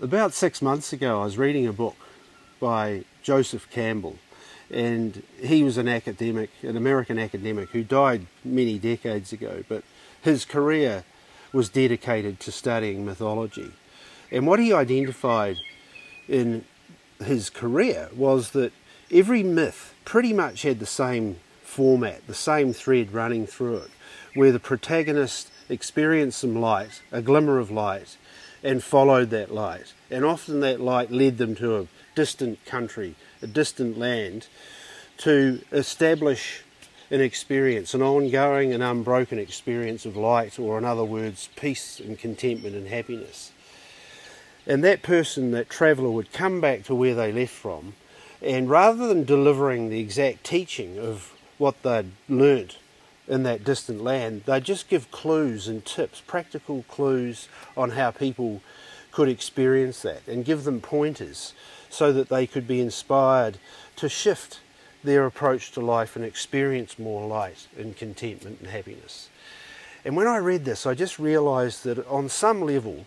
About 6 months ago, I was reading a book by Joseph Campbell, and he was an academic, an American academic who died many decades ago, but his career was dedicated to studying mythology. And what he identified in his career was that every myth pretty much had the same format, the same thread running through it, where the protagonist experienced some light, a glimmer of light, and followed that light. And often that light led them to a distant country, a distant land, to establish an experience, an ongoing and unbroken experience of light, or in other words, peace and contentment and happiness. And that person, that traveller, would come back to where they left from, and rather than delivering the exact teaching of what they'd learnt in that distant land, they'd just give clues and tips, practical clues on how people could experience that, and give them pointers so that they could be inspired to shift their approach to life and experience more light and contentment and happiness. And when I read this, I just realised that on some level,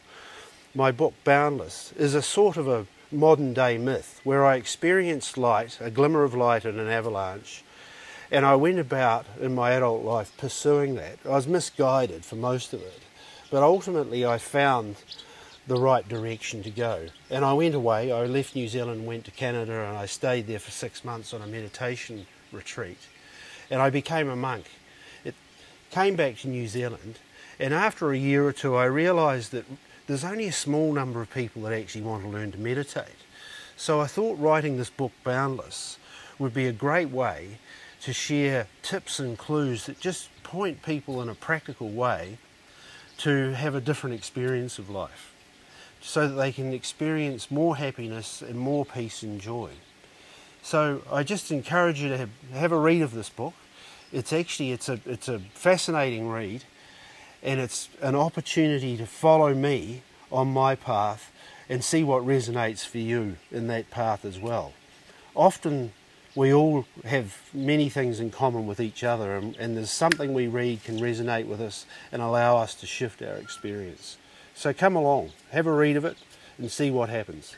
my book Boundless is a sort of a modern day myth where I experienced light, a glimmer of light in an avalanche, and I went about in my adult life pursuing that. I was misguided for most of it, but ultimately I found the right direction to go. And I went away, I left New Zealand, went to Canada, and I stayed there for 6 months on a meditation retreat. And I became a monk. It came back to New Zealand, and after a year or two I realised that there's only a small number of people that actually want to learn to meditate. So I thought writing this book Boundless would be a great way to share tips and clues that just point people in a practical way to have a different experience of life, so that they can experience more happiness and more peace and joy. So I just encourage you to have a read of this book. It's a fascinating read, and it's an opportunity to follow me on my path and see what resonates for you in that path as well. Often we all have many things in common with each other, and there's something we read can resonate with us and allow us to shift our experience. So come along, have a read of it and see what happens.